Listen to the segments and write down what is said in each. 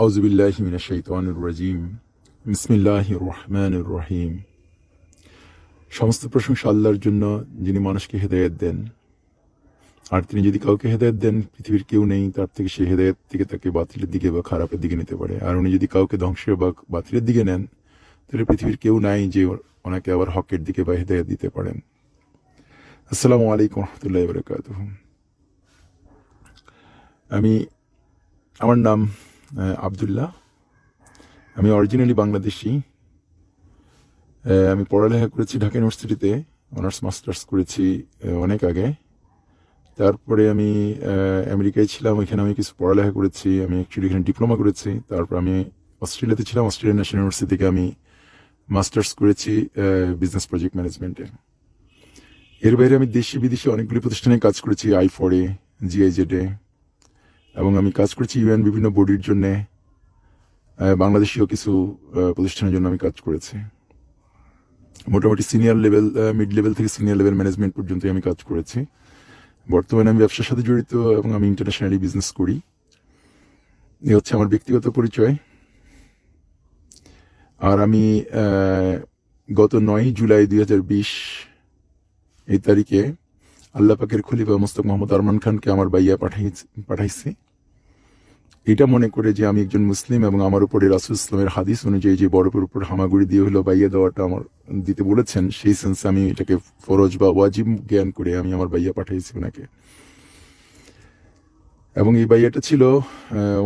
আউযুবিল্লাহি মিনাশ শাইতানির রাজিম। বিসমিল্লাহির রহমানির রহিম। সমস্ত প্রশংসা আল্লাহর জন্য, যিনি মানুষকে হেদায়েত দেন। আর তিনি যদি কাউকে হেদায়েত দেন, পৃথিবীর কেউ নেই তার থেকে সেই হেদায়েত থেকে তাকে বাতিলের দিকে বা খারাপের দিকে নিতে পারে। আর উনি যদি কাউকে ধ্বংসের বা বাতিলের দিকে নেন, তাহলে পৃথিবীর কেউ নাই যে ওনাকে আবার হকের দিকে বা হেদায়েত দিতে পারেন। আসসালামু আলাইকুম রহমতুল্লাহি ওয়া বারাকাতুহু। আমার নাম আব্দুল্লাহ। আমি অরিজিনালি বাংলাদেশি। আমি পড়ালেখা করেছি ঢাকা ইউনিভার্সিটিতে, অনার্স মাস্টার্স করেছি অনেক আগে। তারপরে আমি আমেরিকায় ছিলাম, ওইখানে আমি কিছু পড়ালেখা করেছি। আমি অ্যাকচুয়ালি এখানে ডিপ্লোমা করেছি। তারপর আমি অস্ট্রেলিয়াতে ছিলাম, অস্ট্রেলিয়ান ন্যাশনাল ইউনিভার্সিটি থেকে আমি মাস্টার্স করেছি বিজনেস প্রজেক্ট ম্যানেজমেন্টে। এর বাইরে আমি দেশি বিদেশি অনেকগুলি প্রতিষ্ঠানে কাজ করেছি, I4A, GIZ এবং আমি কাজ করেছি ইউএন বিভিন্ন বডির জন্যে। বাংলাদেশীয় কিছু প্রতিষ্ঠানের জন্য আমি কাজ করেছি। মোটামুটি সিনিয়র লেভেল, মিড লেভেল থেকে সিনিয়র লেভেল ম্যানেজমেন্ট পর্যন্ত আমি কাজ করেছি। বর্তমানে আমি ব্যবসার সাথে জড়িত এবং আমি ইন্টারন্যাশনালি বিজনেস করি। এ হচ্ছে আমার ব্যক্তিগত পরিচয়। আর আমি গত 9 জুলাই 2020 এই তারিখে আল্লাহ পাকের খলিফা মুস্তাক মোহাম্মদ আরমান খানকে আমার বাইয়া পাঠাইছি, এটা মনে করে যে আমি একজন মুসলিম এবং আমার উপরে রাসূল ইসলামের হাদিস অনুযায়ী যে বরফের উপর হামাগুড়ি দিয়ে হলো বাইয়া দেওয়াটা আমার দিতে বলেছেন, সেই সেন্সে আমি এটাকে ফরজ বা ওয়াজিব জ্ঞান করে আমি আমার বাইয়া পাঠাইছি ওনাকে। এবং এই বাইয়াটা ছিল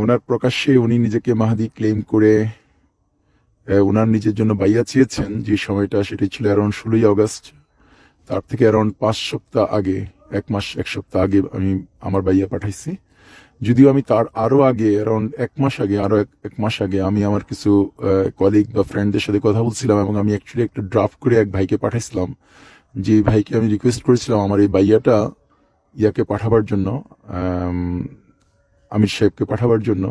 ওনার প্রকাশ্যে, উনি নিজেকে মাহাদি ক্লেম করে ওনার নিজের জন্য বাইয়া চেয়েছেন যে সময়টা, সেটাই ছিল অ্যারাউন্ড 16ই আগস্ট। তার থেকে অ্যারাউন্ড 5 সপ্তাহ আগে, 1 সপ্তাহ আগে আমি আমার বাইয়া পাঠাইছি। যদিও আমি তার আরো আগে, অ্যারাউন্ড 1 মাস আগে আমি আমার কিছু কলিগ বা ফ্রেন্ডদের সাথে কথা বলছিলাম এবং আমি অ্যাকচুয়ালি একটা ড্রাফট করে এক ভাইকে পাঠাইছিলাম, যে ভাইকে আমি রিকোয়েস্ট করেছিলাম আমার এই বাইয়াটা ইয়াকে পাঠাবার জন্য, আমির সাহেবকে পাঠাবার জন্য।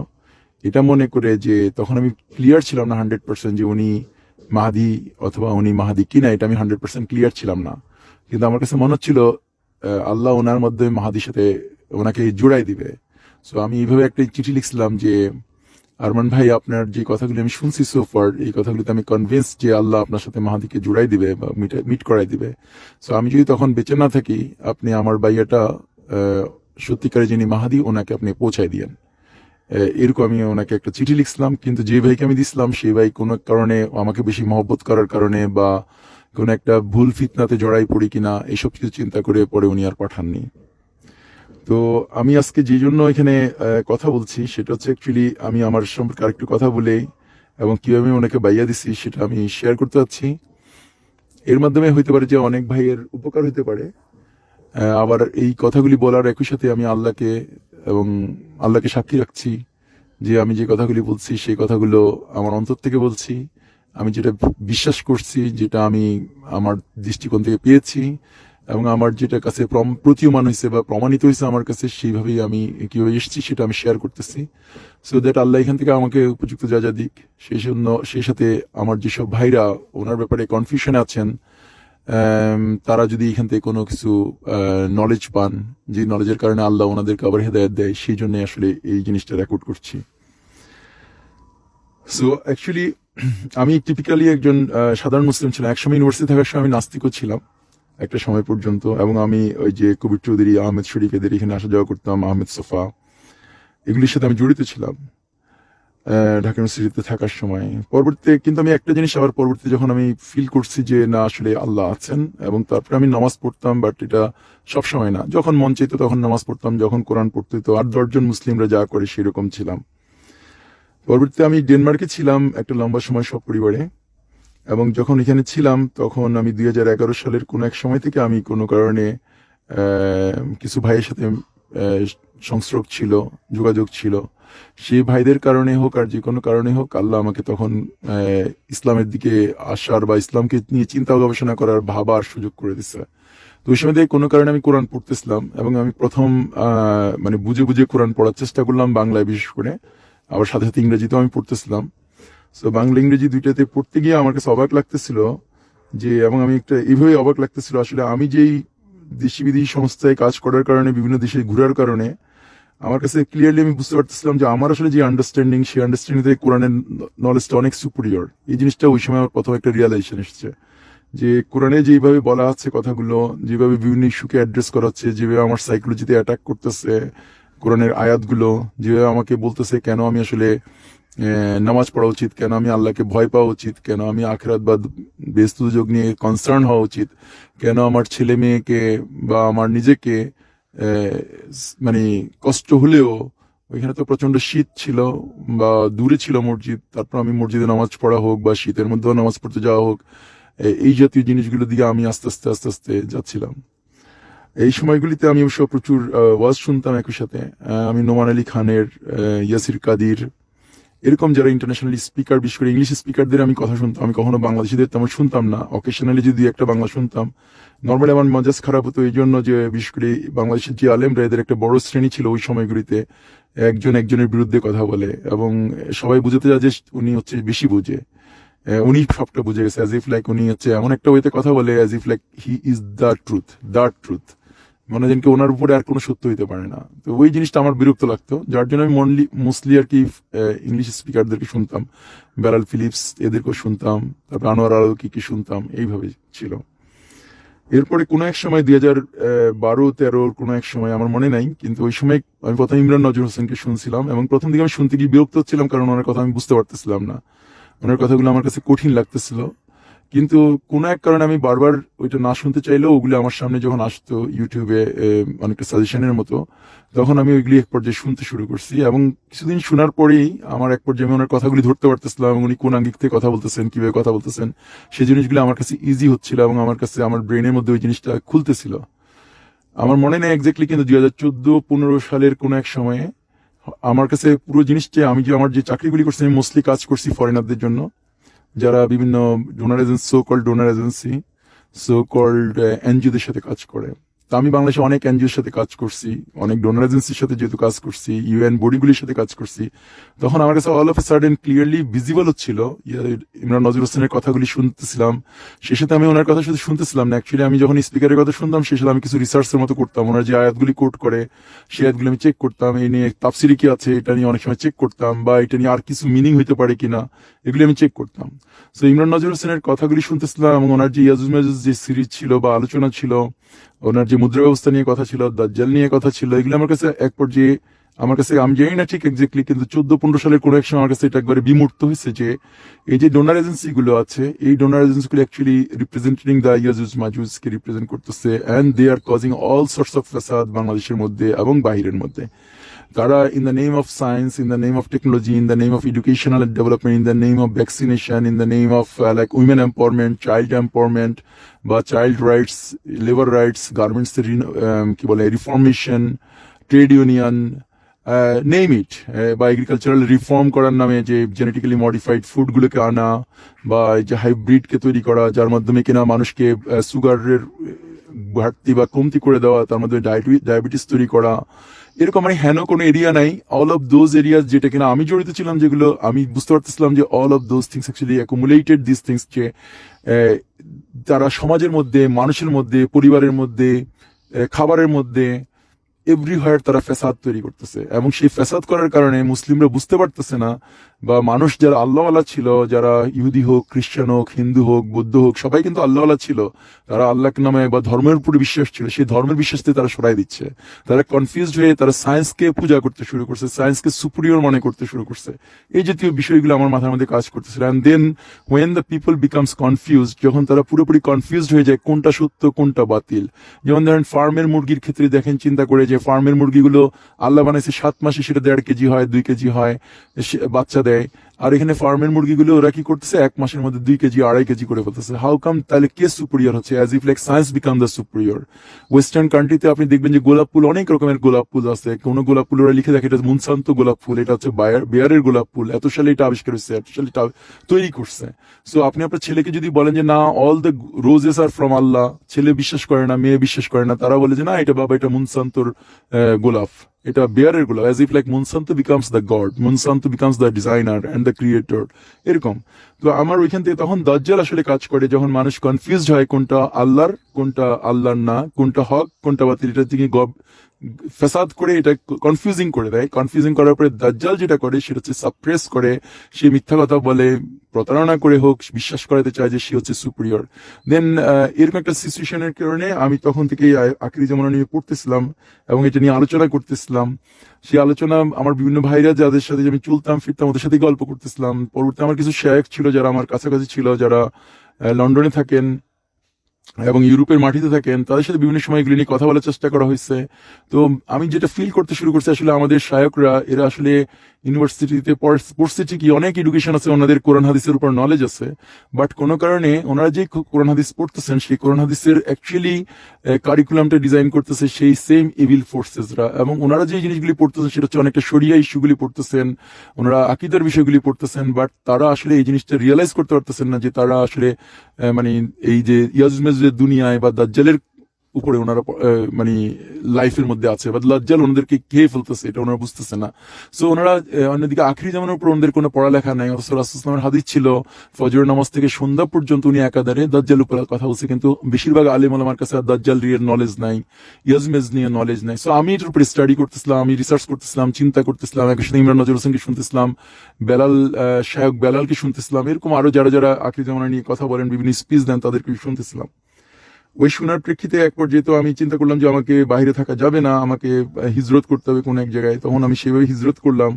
এটা মনে করে যে তখন আমি ক্লিয়ার ছিলাম না 100% যে উনি মাহাদি অথবা উনি মাহাদি কিনা, এটা আমি 100% ক্লিয়ার ছিলাম না। কিন্তু আমার কাছে মনে হচ্ছিল আল্লাহ ওনার মধ্যে মাহাদির সাথে ওনাকে জোড়াই দিবে। সো আমি এইভাবে একটা চিঠি লিখছিলাম যে আরমান ভাই, আপনার যে কথাগুলি আমি শুনছি সোফার, এই কথাগুলিতে আমি কনভিন্স যে আল্লাহ আপনার সাথে মাহাদিকে জোড়াই দিবে বা মিট করাই দিবে। সো আমি যদি তখন বেঁচে না থাকি, আপনি আমার বাইয়াটা সত্যিকারে যিনি মাহাদি, ওনাকে আপনি পৌঁছায় দিয়েন। এরকম আমি ওনাকে একটা চিঠি লিখছিলাম। কিন্তু যে ভাইকে আমি দিছিলাম, সেই ভাই কোনো কারণে আমাকে বেশি মহব্বত করার কারণে বা কোনো একটা ভুল ফিতনাতে জড়াই পড়ি কিনা, এইসব কিছু চিন্তা করে পরে উনি আর পাঠাননি। তো আমি আজকে যে জন্য এখানে কথা বলছি, সেটা হচ্ছে অ্যাকচুয়ালি আমি আমার সম্পর্কে আরেকটু কথা বলে এবং কিভাবে আমি ওনাকে বাইয়া দিছি সেটা আমি শেয়ার করতে চাচ্ছি। এর মাধ্যমে হইতে পারে যে অনেক ভাইয়ের উপকার হইতে পারে। আবার এই কথাগুলি বলার একই সাথে আমি আল্লাহকে সাক্ষী রাখছি যে আমি যে কথাগুলি বলছি সেই কথাগুলো আমার অন্তর থেকে বলছি। আমি যেটা বিশ্বাস করছি, যেটা আমি আমার দৃষ্টিকোণ থেকে পেয়েছি এবং আমার যেটা কাছে প্রতীয়মান হয়েছে বা প্রমাণিত হয়েছে আমার কাছে, সেইভাবেই আমি কিভাবে এসেছি সেটা আমি শেয়ার করতেছি। সো দ্যাট আল্লাহ এখান থেকে আমাকে উপযুক্ত যা দিক। সেই সাথে আমার যেসব ভাইরা ওনার ব্যাপারে কনফিউশনে আছেন, তারা যদি এখান থেকে কোনো কিছু নলেজ পান, যে নলেজের কারণে আল্লাহ ওনাদেরকে আবার হেদায়েত দেয়, সেই জন্য আসলে এই জিনিসটা রেকর্ড করছি। সো অ্যাকচুয়ালি আমি টিপিক্যালি একজন সাধারণ মুসলিম ছিলাম। একসময় ইউনিভার্সিটি থাকার সময় আমি নাস্তিকও ছিলাম একটা সময় পর্যন্ত, এবং আমি ওই যে কবির চৌধুরী, আহমেদ শরীফ, এদের এখানে আসা যাওয়া করতাম, আহমেদ সোফা, এগুলির সাথে আমি জড়িত ছিলাম ঢাকা ইউনিভার্সিটিতে থাকার সময়। পরবর্তীতে কিন্তু আমি একটা জিনিস আবার পরবর্তীতে যখন আমি ফিল করছি যে না, আসলে আল্লাহ আছেন, এবং তারপরে আমি নামাজ পড়তাম, বাট এটা সবসময় না, যখন মন চাইতো তখন নামাজ পড়তাম, যখন কোরআন পড়তে হতো। আর 10 জন মুসলিমরা যা করে সেরকম ছিলাম। পরবর্তীতে আমি ডেনমার্কে ছিলাম একটা লম্বা সময় সব পরিবারে, এবং যখন এখানে ছিলাম তখন আমি 2011 সালের কোনো এক সময় থেকে আমি কোনো কারণে কিছু ভাইয়ের সাথে সংস্রব ছিল, যোগাযোগ ছিল। সেই ভাইদের কারণে হোক আর যে কোনো কারণে হোক, আল্লাহ আমাকে তখন ইসলামের দিকে আসার বা ইসলামকে নিয়ে চিন্তা গবেষণা করার ভাবার সুযোগ করে দিচ্ছে। তো ওই সময় থেকে কোনো কারণে আমি কোরআন পড়তেছিলাম, এবং আমি প্রথম মানে বুঝে বুঝে কোরআন পড়ার চেষ্টা করলাম, বাংলায় বিশেষ করে, আবার সাথে সাথে ইংরেজিতেও আমি পড়তেছিলাম। সো বাংলা ইংরেজি দুইটাতে পড়তে গিয়ে আমার কাছে অবাক লাগতেছিল যে, এবং আমি একটা এইভাবে অবাক লাগতেছিল আসলে আমি যেই দেশি বিদেশি সংস্থায় কাজ করার কারণে, বিভিন্ন দেশে ঘুরার কারণে আমার কাছে ক্লিয়ারলি আমি বুঝতে পারতেছিলাম যে আমার আসলে যে আন্ডারস্ট্যান্ডিং, সেই আন্ডারস্ট্যান্ডিং থেকে কোরআনের নলেজটা অনেক সুপিরিয়র। এই জিনিসটা ওই সময় আমার প্রথম একটা রিয়ালাইজেশন এসেছে যে কোরআনে যেভাবে বলা আছে কথাগুলো, যেভাবে বিভিন্ন ইস্যুকে অ্যাড্রেস করা হচ্ছে, যেভাবে আমার সাইকোলজিতে অ্যাটাক করতেছে কোরআনের আয়াতগুলো, যেভাবে আমাকে বলতেছে কেন আমি আসলে নামাজ পড়া উচিত, কেন আমি আল্লাহকে ভয় পাওয়া উচিত, কেন আমি আখিরাত বা বেহেশত দুজক নিয়ে কনসার্ন হওয়া উচিত, কেন আমার ছেলে মেয়েকে বা আমার নিজেকে মানে কষ্ট হলেও, ওইখানে তো প্রচন্ড শীত ছিল বা দূরে ছিল মসজিদ, তারপর আমি মসজিদে নামাজ পড়া হোক বা শীতের মধ্যেও নামাজ পড়তে যাওয়া হোক, এই জাতীয় জিনিসগুলো দিকে আমি আস্তে আস্তে আস্তে আস্তে যাচ্ছিলাম। এই সময়গুলিতে আমি অবশ্য প্রচুর ওয়াজ শুনতাম একই সাথে। আমি নোমান আলী খানের, ইয়াসির কাদির, এরকম যারা ইন্টারন্যাশনালি স্পিকার, বিশেষ করে ইংলিশ স্পিকারদের আমি কথা শুনতাম। আমি কখনো বাংলাদেশিদের তেমন শুনতাম না, অকেশনালি যদি একটা বাংলা শুনতাম। নর্মালি আমার মজাজ খারাপ হতো এই জন্য যে বিশেষ করে বাংলাদেশের যে আলেমরা, এদের একটা বড় শ্রেণী ছিল ওই সময়গুলিতে, একজন একজনের বিরুদ্ধে কথা বলে এবং সবাই বুঝতে যায় যে উনি হচ্ছে বেশি বুঝে, উনি সবটা বুঝে গেছে, অ্যাজ ইফ লাইক উনি হচ্ছে এমন একটা ওয়েতে কথা বলে as if like he is the truth, মনে হয় যেন কি ওনার উপরে আর কোনো সত্য হইতে পারে না। তো ওই জিনিসটা আমার বিরক্ত লাগতো, যার জন্য আমি মোস্টলি আর কি ইংলিশ স্পিকারদেরকে শুনতাম, বেলাল ফিলিপস এদেরকেও শুনতাম, তারপর আনোয়ার আলকি শুনতাম, এইভাবে ছিল। এরপরে কোনো এক সময় 2012-13 কোনো এক সময় আমার মনে নাই, কিন্তু ওই সময় আমি প্রথম ইমরান নজরুল হোসেনকে শুনছিলাম এবং প্রথম দিকে আমি শুনতে গিয়ে বিরক্ত হচ্ছিলাম, কারণ ওনার কথা আমি বুঝতে পারতেছিলাম না, ওনার কথাগুলো আমার কাছে কঠিন লাগতেছিল। কিন্তু কোনো এক কারণে আমি বারবার ওইটা না শুনতে চাইলেও ওগুলো আমার সামনে যখন আসতো ইউটিউবে অনেকটা সাজেশনের মতো, তখন আমি ওইগুলি এক পর্যায়ে শুনতে শুরু করছি এবং কিছুদিন শোনার পরেই আমার এক পর্যায়ে আমি ওনার কথাগুলি ধরতে পারতেছিলাম এবং উনি কোন আঙ্গিক থেকে কথা বলতেছেন, কিভাবে কথা বলতেছেন, সেই জিনিসগুলো আমার কাছে ইজি হচ্ছিল এবং আমার কাছে আমার ব্রেনের মধ্যে ওই জিনিসটা খুলতেছিল। আমার মনে নেই এক্স্যাক্টলি, কিন্তু 2014-15 সালের কোনো এক সময়ে আমার কাছে পুরো জিনিসটা, আমি যে আমার যে চাকরিগুলি করছি আমি মোস্টলি কাজ করছি ফরেনারদের জন্য, যারা বিভিন্ন ডোনার এজেন্সি, সো কল্ড এনজিওদের সাথে কাজ করে। তো আমি বাংলাদেশে অনেক এনজিওর সাথে কাজ করছি, অনেক ডোনার এজেন্সির সাথে যেহেতু কাজ করছি, ইউএন বডিগুলির সাথে কাজ করছি, তখন আমার কাছে all of a sudden clearly visible হচ্ছিল ইমরান নজরুল হোসেনের কথাগুলি শুনতেছিলাম, সে সাথে আমি ওনার কথা শুধু শুনতেছিলাম না, অ্যাকচুয়ালি আমি যখন স্পিকারের কথা শুনতাম সে সাথে আমি কিছু রিসার্চের মতো করতাম, ওনার যে আয়াতগুলি কোট করে সেই আয়াতগুলি আমি চেক করতাম, এই নিয়ে তাফসিরি কি আছে এটা নিয়ে অনেক সময় চেক করতাম, বা এটা নিয়ে আর কিছু মিনিং হইতে পারে কিনা এগুলি আমি চেক করতাম। তো ইমরান নজরুল হোসেনের কথাগুলি শুনতেছিলাম এবং ওনার যে ইয়াজুজ মাজুজ যে সিরিজ ছিল বা আলোচনা ছিল, ওনার যে মুদ্রা ব্যবস্থা নিয়ে কথা ছিল, দাজ্জাল নিয়ে কথা ছিল, এগুলো আমার কাছে এক পর্যায়ে, আমার কাছে আমি জানি না ঠিক এক্স্যাক্টলি, কিন্তু 14-15 সালের কোনো এক সময় আমার কাছে এটা একবারে বিমূর্ত হয়েছে যে এই যে ডোনার এজেন্সি গুলো আছে, এই ডোনার এজেন্সি গুলো অ্যাকচুয়ালি রিপ্রেজেন্টিং দ্য ইয়াজুজ মাজুজ কে রিপ্রেজেন্ট করতেছে, and they are causing all sorts of ফাসাদ বাংলাদেশের মধ্যে এবং বাহিরের মধ্যে। তারা in the name of science, in the name of technology, in the name of educational development, in the name of vaccination, in the name of like women empowerment, child empowerment বা child rights, labour rights, garments কি বলে reformation, trade union, name ইট, বা agricultural reform করার নামে যে genetically modified ফুডগুলোকে আনা, বা এই যে হাইব্রিডকে তৈরি করা যার মাধ্যমে কিনা মানুষকে সুগারের ঘাটতি বা কমতি করে দেওয়া, তার মধ্যে ডায়াবেটিস তৈরি করা, এরকম মানে হেন কোনো এরিয়া নাই। অল অফ দোজ এরিয়াজ যেটা কিনা আমি জড়িত ছিলাম, যেগুলো আমি বুঝতে পারতেছিলাম যে all of those things actually accumulated this things, যে তারা সমাজের মধ্যে, মানুষের মধ্যে, পরিবারের মধ্যে, খাবারের মধ্যে এভরিহোয়ার তারা ফ্যাসাদ তৈরি করতেছে এবং সেই ফ্যাসাদ করার কারণে মুসলিমরা বুঝতে পারতেছে না, বা মানুষ যারা আল্লাহওয়ালা ছিল, যারা ইহুদি হোক, খ্রিস্টান হোক, হিন্দু হোক, বৌদ্ধ হোক, সবাই কিন্তু আল্লাহওয়ালা ছিল, তারা আল্লাহ নামে বা ধর্মের উপরে বিশ্বাস ছিল, সেই ধর্মের বিশ্বাসতে তারা সরাই দিচ্ছে, তারা কনফিউজড হয়ে তারা সায়েন্সকে পূজা করতে শুরু করছে, সায়েন্সকে সুপিরিয়র মনে করতে শুরু করছে। এই জাতীয় বিষয়গুলো আমার মাথার মধ্যে কাজ করতেছিল। And then when the people becomes confused, যখন তারা পুরোপুরি কনফিউজড হয়ে যায় কোনটা সত্য কোনটা বাতিল, যেমন ধরেন ফার্মের মুরগির ক্ষেত্রে দেখেন, চিন্তা করে যে ফার্মের মুরগিগুলো আল্লাহ বানাইছে 7 মাসে, সেটা 1.5 কেজি হয়, 2 কেজি হয়, বাচ্চা দেয়, আর এখানে ফার্মের মুরগিগুলো ওরা কি করতেছে 1 মাসের মধ্যে 2 কেজি 2.5 কেজি করে ফেলতেছে। How come? তাহলে কে সুপিরিয়র হচ্ছে? As if like science become the superior. Western কান্ট্রিতে আপনি দেখবেন যে গোলাপ ফুল, অনেক রকমের গোলাপ ফুল আছে, কোনো গোলাপ ফুল ওরা লিখে দেখে এটা মুনসান্তো গোলাপ ফুল, এটা হচ্ছে বেয়ারের গোলাপ ফুল, এত সালে এটা আবিষ্কার হয়েছে, এত সালে এটা তৈরি করছে। সো আপনি আপনার ছেলেকে যদি বলেন যে না all the roses are from Allah, ছেলে বিশ্বাস করে না, মেয়ে বিশ্বাস করে না, তারা বলে যে না এটা বাবা এটা মুনসান্তোর গোলাপ, এটা বেয়ারের গোলাপ, as if like Monsanto becomes the god, Monsanto becomes the designer and the creator, এরকম। তো আমার ওইখান থেকে তখন দাজ্জাল আসলে কাজ করে, যখন মানুষ কনফিউজড হয় কোনটা আল্লাহর, কোনটা আল্লাহর না, কোনটা হক কোনটা বাতিল, এটা থেকে ফ্যাসাদ করে এটা কনফিউজিং করে দেয়। কনফিউজিং করার পরে দাজ্জাল যেটা করে সেটা হচ্ছে সাপ্রেস করে, সে মিথ্যা কথা বলে, প্রতারণা করে হোক বিশ্বাস করাতে চায় যে সে হচ্ছে সুপিরিয়র। দেন এরকম একটা সিচুয়েশনের কারণে আমি তখন থেকেই আখিরি জামানা নিয়ে পড়তেছিলাম এবং এটা নিয়ে আলোচনা করতেছিলাম। সেই আলোচনা আমার বিভিন্ন ভাইরা যাদের সাথে আমি চলতাম ফিরতাম ওদের সাথে গল্প করতেছিলাম। পরবর্তী আমার কিছু শায়েখ ছিল যারা আমার কাছাকাছি ছিল, যারা লন্ডনে থাকেন এবং ইউরোপের মাটিতে থাকেন, তাদের সাথে বিভিন্ন সময় এগুলি নিয়ে কথা বলার চেষ্টা করা হয়েছে। তো আমি যেটা ফিল করতে শুরু করছি, আসলে আমাদের শায়করা এরা আসলে ইউনিভার্সিটিতে পড়ছে ঠিকই, অনেক এডুকেশন আছে, ওনাদের কোরআন হাদিসের উপর নলেজ আছে, বাট কোনো কারণে ওনারা যে কোরআন হাদিস পড়তেছেন সেই কোরআন হাদিসের অ্যাকচুয়ালি কারিকুলামটা ডিজাইন করতেছে সেই সেম ইভিল ফোর্সেসরা, এবং ওনারা যে জিনিসগুলি পড়তেছেন সেটা হচ্ছে অনেকটা শরিয়া ইস্যুগুলি পড়তেছেন, ওনারা আকিদার বিষয়গুলি পড়তেছেন, বাট তারা আসলে এই জিনিসটা রিয়েলাইজ করতে পারতেছেন না যে তারা আসলে মানে এই যে ইয়াজমেজের দুনিয়ায় বা দাজ্জালের উপরে ওনারা মানে লাইফের মধ্যে আছে, বা দাজ্জাল ওনাদেরকে খেয়ে ফেলতেছে, এটা ওনারা বুঝতেছে না। সো ওনারা অন্যদিকে আখিরি জামানের উপর ওনাদের কোনো পড়ালেখা নাই, অথচ রাসূলুল্লাহ সাল্লাল্লাহু আলাইহি ওয়াসাল্লামের হাদিস ছিল ফজর নামাজ থেকে সন্ধ্যা পর্যন্ত উনি একাধারে দাজ্জাল উপরে কথা বলছে, কিন্তু বেশিরভাগ আলেম ওলামার কাছে দাজ্জাল এর নলেজ নাই, ইয়াজমেজ নিয়ে নলেজ নাই। সো আমি এটার উপরে স্টাডি করতেছিলাম, আমি রিসার্চ করতেছিলাম, চিন্তা করতেছিলাম, একই সাথে ইমরান নজরুল হোসেনকে শুনতেছিলাম, বেলাল শায়ক বেলালকে শুনতেছিলাম, এরকম আরো যারা যারা আখিরি জামানা নিয়ে কথা বলেন, বিভিন্ন স্পিচ দেন, তাদেরকে শুনতেছিলাম। ওই শোনার প্রেক্ষিতে এক পর্যায়ে তো আমি চিন্তা করলাম যে আমাকে বাইরে থাকা যাবে না, আমাকে হিজরত করতে হবে কোনো এক জায়গায়। তখন আমি সেভাবে হিজরত করলাম।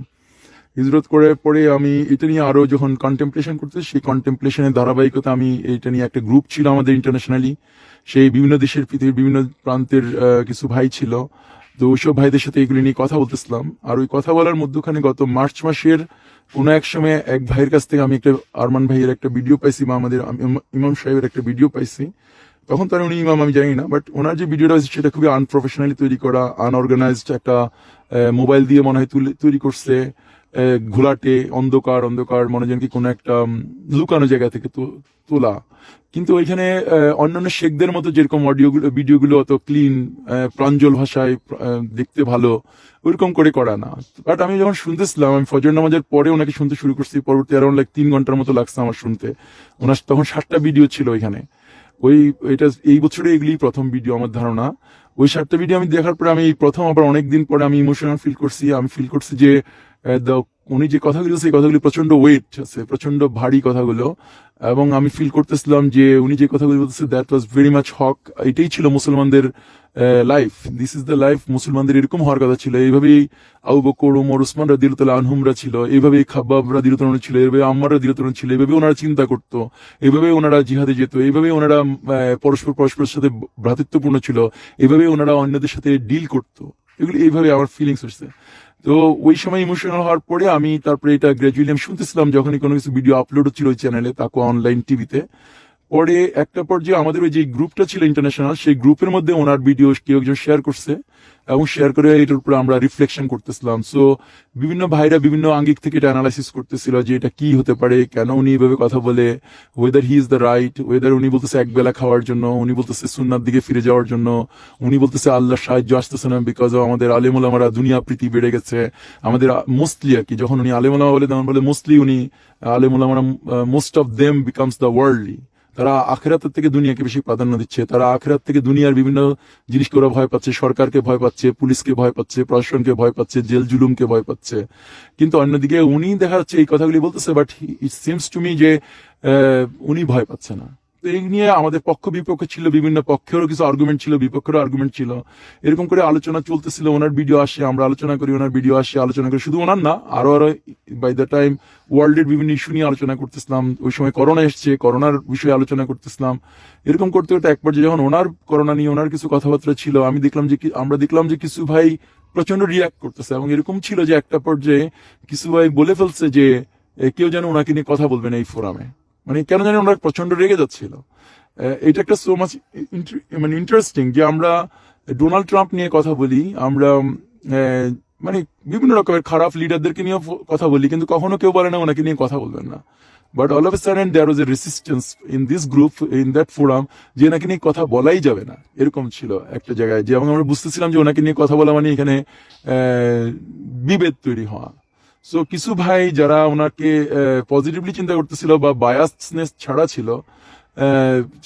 হিজরত করার পরে আমি এটা নিয়ে আরো যখন কন্টেম্পলেশন করতে, সেই কন্টেম্পলেশনের ধারাবাহিকতা আমি এটা নিয়ে একটা গ্রুপ ছিল আমাদের ইন্টারন্যাশনালি, সেই বিভিন্ন দেশের পৃথিবীর বিভিন্ন প্রান্তের কিছু ভাই ছিল। তো ওইসব ভাইদের সাথে এগুলি নিয়ে কথা বলতেছিলাম। আর ওই কথা বলার মধ্যখানে গত মার্চ মাসের কোনো এক সময় এক ভাইয়ের কাছ থেকে আমি একটা আরমান ভাইয়ের একটা ভিডিও পাইছি, বা আমাদের ইমাম সাহেবের একটা ভিডিও পাইছি। তখন তার উনি ইমাম আমি জানি না, বাট ওনার যে ভিডিওটা হয়েছে সেটা খুবই আনপ্রফেশনালি তৈরি করা, আনঅর্গানাইজড একটা মোবাইল দিয়ে মনে হয় তৈরি করছে, ঘোলাটে অন্ধকার অন্ধকার মনে যেন কি কোনো একটা লুকানো জায়গা থেকে তোলা। কিন্তু ওইখানে অন্যান্য শেখদের মতো যেরকম ভিডিওগুলো অত ক্লিন প্রাঞ্জল ভাষায় দেখতে ভালো ওইরকম করে করা না। বাট আমি যখন শুনতেছিলাম, আমি ফজর নামাজের পরে ওনাকে শুনতে শুরু করছি, পরবর্তী অ্যারাউন্ড 3 ঘন্টার মতো লাগছে আমার শুনতে। ওনার তখন 7টা ভিডিও ছিল ওইখানে। এটা এই বছরে এগুলি প্রথম ভিডিও আমার ধারণা। ওই 7টা ভিডিও আমি দেখার পরে আমি প্রথম আবার অনেকদিন পরে আমি ইমোশনাল ফিল করছি। আমি ফিল করছি যে উনি যে কথাগুলো সেই কথাগুলি প্রচন্ড ওয়েট আছে, প্রচন্ড ভারী কথাগুলো, এবং আমি ফিল করতেছিলাম যে উনি যে কথাগুলো বলতেছে দ্যাট ওয়াজ ভেরি মাচ হক। এটাই ছিল মুসলমানদের life, this is the life. মুসলমানদের এরকম হওয়ার কথা ছিল, এইভাবেই আবু বকর, ওমর, ওসমান রাদিয়াল্লাহু আনহুমরা ছিল, এইভাবেই খাব্বাব রাদিয়াল্লাহু আনহু ছিল, এইভাবে আম্মার রাদিয়াল্লাহু আনহু ছিল, এইভাবে ওনারা চিন্তা করতো, এইভাবে ওনারা জিহাদে যেত, এইভাবে ওনারা পরস্পরের সাথে ভ্রাতৃত্বপূর্ণ ছিল, এইভাবে ওনারা অন্যদের সাথে ডিল করতো। এগুলো এইভাবে আমার ফিলিংস হচ্ছে। তো ওই সময় ইমোশনাল হওয়ার পরে আমি তারপরে এটা গ্রাজুয়ালি আমি শুনতেছিলাম, যখনই কোনো কিছু ভিডিও আপলোড হচ্ছিল ওই চ্যানেলে, তাকে অনলাইন টিভিতে। পরে একটা পর্যায়ে আমাদের ওই যে গ্রুপটা ছিল ইন্টারন্যাশনাল, সেই গ্রুপের মধ্যে ওনার ভিডিও কেউ একজন শেয়ার করছে, এবং শেয়ার করে এটার উপরে আমরা রিফ্লেকশন করতেছিলাম। সো বিভিন্ন ভাইরা বিভিন্ন আঙ্গিক থেকে এটা অ্যানালাইসিস করতেছিল যে এটা কি হতে পারে, কেন উনি এভাবে কথা বলে, whether he is the right, weather উনি বলতেছে এক বেলা খাওয়ার জন্য, উনি বলতেছে সুন্নার দিকে ফিরে যাওয়ার জন্য, উনি বলতেছে আল্লাহর সাহায্য আসতেছে না বিকজ আমাদের আলেম ওলামারা দুনিয়া প্রীতি বেড়ে গেছে আমাদের মোস্টলি আর কি। যখন উনি আলেম ওলামা বলে তখন বলে মোস্টলি উনি আলেম ওলামারা most of them becomes the worldly, তারা আখেরাতের থেকে দুনিয়াকে বেশি প্রাধান্য দিচ্ছে, তারা আখেরাত থেকে দুনিয়ার বিভিন্ন জিনিসকে ওরা ভয় পাচ্ছে, সরকারকে ভয় পাচ্ছে, পুলিশকে ভয় পাচ্ছে, প্রশাসনকে ভয় পাচ্ছে, জেল জুলুমকে ভয় পাচ্ছে। কিন্তু অন্যদিকে উনি দেখা যাচ্ছে এই কথাগুলি বলতেছে, but it seems to me যে উনি ভয় পাচ্ছে না। তো এই নিয়ে আমাদের পক্ষ বিপক্ষ ছিল, বিভিন্ন পক্ষেরও কিছু আর্গুমেন্ট ছিল, বিপক্ষেরও আর্গুমেন্ট ছিল, এরকম করে আলোচনা চলতেছিল। ওনার ভিডিও আসে, আমরা আলোচনা করি, ওনার ভিডিও আসে, আলোচনা করি, শুধু ওনার না আরো আরো বাই দ্য টাইম ওয়ার্ল্ডের বিভিন্ন ইস্যু নিয়ে আলোচনা করতেছিলাম। ওই সময় করোনা এসছে, করোনার বিষয়ে আলোচনা করতেছিলাম। এরকম করতে করতে এক পর্যায়ে যখন ওনার করোনা নিয়ে ওনার কিছু কথাবার্তা ছিল, আমরা দেখলাম যে কিছু ভাই প্রচন্ড রিয়াক্ট করতেছে, এবং এরকম ছিল যে একটা পর্যায়ে কিছু ভাই বলে ফেলছে যে কেউ যেন ওনাকে নিয়ে কথা বলবে না এই ফোরামে, মানে কেন জানি ওনারা প্রচন্ড রেগে যাচ্ছিল। এটা একটা সো মাচ মানে ইন্টারেস্টিং যে আমরা ডোনাল্ড ট্রাম্প নিয়ে কথা বলি, আমরা মানে বিভিন্ন রকমের খারাপ লিডারদেরকে নিয়ে কথা বলি, কিন্তু কখনো কেউ বলে না ওনাকে নিয়ে কথা বলবেন না। But all of a sudden there was a resistance in this group, in that forum, যে ওনাকে নিয়ে কথা বলাই যাবে না, এরকম ছিল একটা জায়গায়। যে আমরা বুঝতেছিলাম যে ওনাকে নিয়ে কথা বলা মানে এখানে বিভেদ তৈরি হওয়া। সো কিছু ভাই যারা ওনাকে পজিটিভলি চিন্তা করতেছিল বা বায়াসনেস ছাড়া ছিল,